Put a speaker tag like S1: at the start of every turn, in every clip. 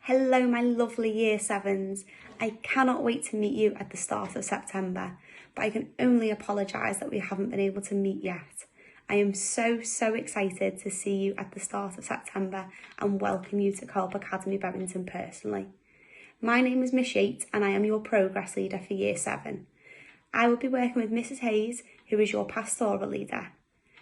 S1: Hello my lovely Year 7s. I cannot wait to meet you at the start of September, but I can only apologise that we haven't been able to meet yet. I am so excited to see you at the start of September and welcome you to Co-op Academy Bevington personally. My name is Miss Yates and I am your progress leader for Year 7. I will be working with Mrs Hayes, who is your pastoral leader.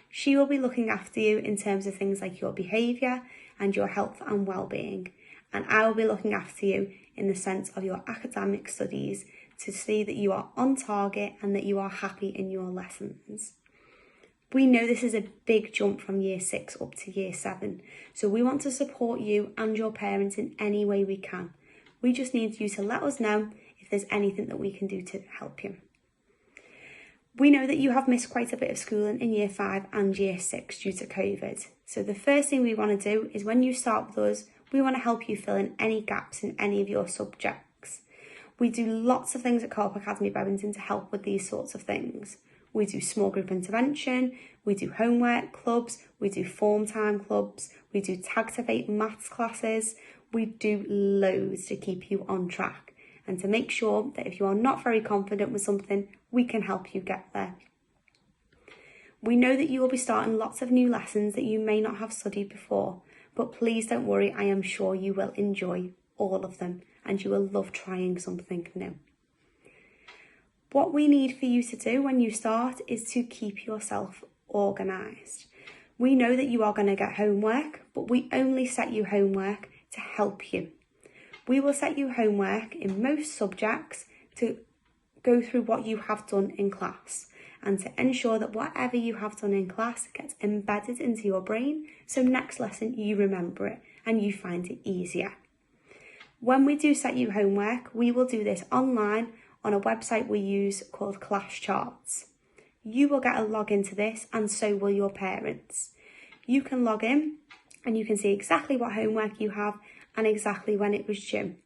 S1: She will be looking after you in terms of things like your behaviour and your health and well-being. And I will be looking after you in the sense of your academic studies to see that you are on target and that you are happy in your lessons. We know this is a big jump from Year 6 up to Year 7, so we want to support you and your parents in any way we can. We just need you to let us know if there's anything that we can do to help you. We know that you have missed quite a bit of schooling in Year 5 and Year 6 due to COVID. So the first thing we want to do is when you start with us, we want to help you fill in any gaps in any of your subjects. We do lots of things at Co-op Academy Bevington to help with these sorts of things. We do small group intervention, we do homework clubs, we do form time clubs, we do Tag-to-Fate maths classes. We do loads to keep you on track and to make sure that if you are not very confident with something, we can help you get there. We know that you will be starting lots of new lessons that you may not have studied before, but please don't worry, I am sure you will enjoy all of them and you will love trying something new. What we need for you to do when you start is to keep yourself organised. We know that you are going to get homework, but we only set you homework to help you. We will set you homework in most subjects to go through what you have done in class and to ensure that whatever you have done in class gets embedded into your brain, so next lesson you remember it and you find it easier. When we do set you homework, we will do this online on a website we use called Class Charts. You will get a login to this and so will your parents. You can log in and you can see exactly what homework you have and exactly when it was due.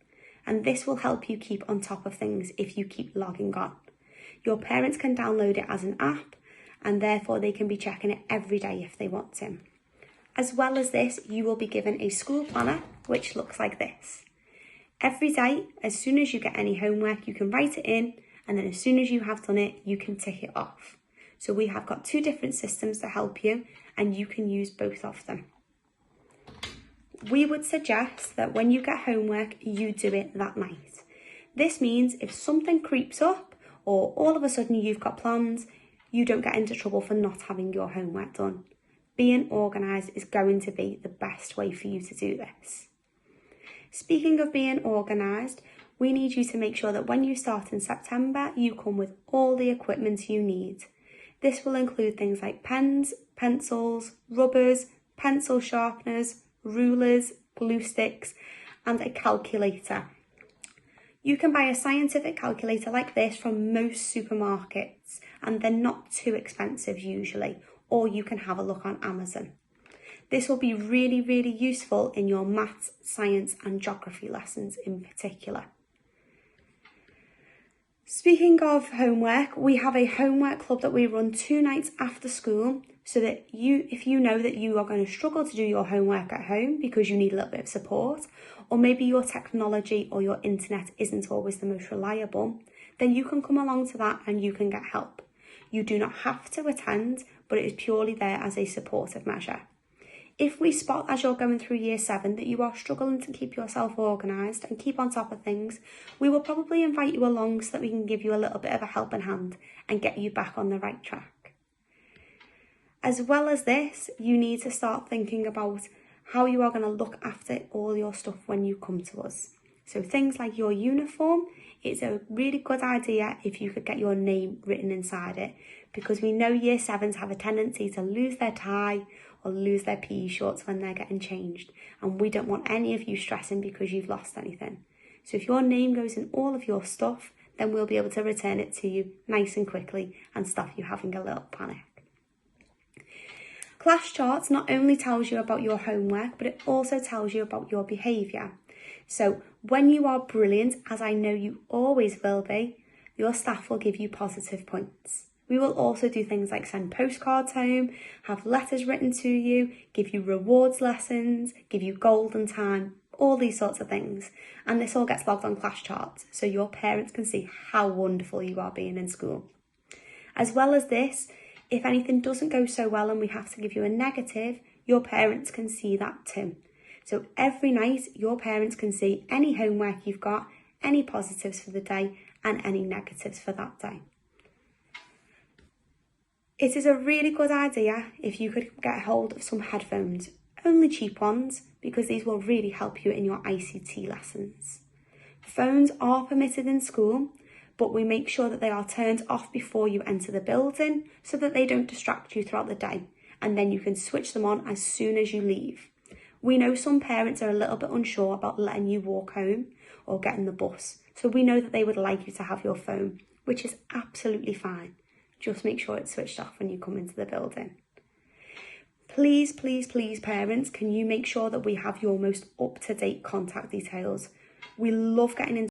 S1: And this will help you keep on top of things if you keep logging on. Your parents can download it as an app and therefore they can be checking it every day if they want to. As well as this, you will be given a school planner which looks like this. Every day, as soon as you get any homework, you can write it in and then as soon as you have done it, you can tick it off. So we have got two different systems to help you and you can use both of them. We would suggest that when you get homework, you do it that night. This means if something creeps up or all of a sudden you've got plans, you don't get into trouble for not having your homework done. Being organised is going to be the best way for you to do this. Speaking of being organised, we need you to make sure that when you start in September, you come with all the equipment you need. This will include things like pens, pencils, rubbers, pencil sharpeners, rulers, glue sticks, and a calculator. You can buy a scientific calculator like this from most supermarkets and they're not too expensive usually, or you can have a look on Amazon. This will be really useful in your maths, science and geography lessons in particular. Speaking of homework, we have a homework club that we run 2 nights after school so that if you know that you are going to struggle to do your homework at home because you need a little bit of support, or maybe your technology or your internet isn't always the most reliable, then you can come along to that and you can get help. You do not have to attend, but it is purely there as a supportive measure. If we spot as you're going through Year 7 that you are struggling to keep yourself organised and keep on top of things, we will probably invite you along so that we can give you a little bit of a helping hand and get you back on the right track. As well as this, you need to start thinking about how you are going to look after all your stuff when you come to us. So things like your uniform, it's a really good idea if you could get your name written inside it, because we know Year 7s have a tendency to lose their tie or lose their PE shorts when they're getting changed, and we don't want any of you stressing because you've lost anything. So if your name goes in all of your stuff, then we'll be able to return it to you nice and quickly and stop you having a little panic. Class Charts not only tells you about your homework, but it also tells you about your behaviour. So when you are brilliant, as I know you always will be, your staff will give you positive points. We will also do things like send postcards home, have letters written to you, give you rewards lessons, give you golden time, all these sorts of things. And this all gets logged on class charts so your parents can see how wonderful you are being in school. As well as this, if anything doesn't go so well and we have to give you a negative, your parents can see that too. So every night, your parents can see any homework you've got, any positives for the day and any negatives for that day. It is a really good idea if you could get hold of some headphones, only cheap ones, because these will really help you in your ICT lessons. Phones are permitted in school, but we make sure that they are turned off before you enter the building so that they don't distract you throughout the day, and then you can switch them on as soon as you leave. We know some parents are a little bit unsure about letting you walk home or getting the bus, so we know that they would like you to have your phone, which is absolutely fine. Just make sure it's switched off when you come into the building. Please, please, please, parents, can you make sure that we have your most up-to-date contact details? We love getting in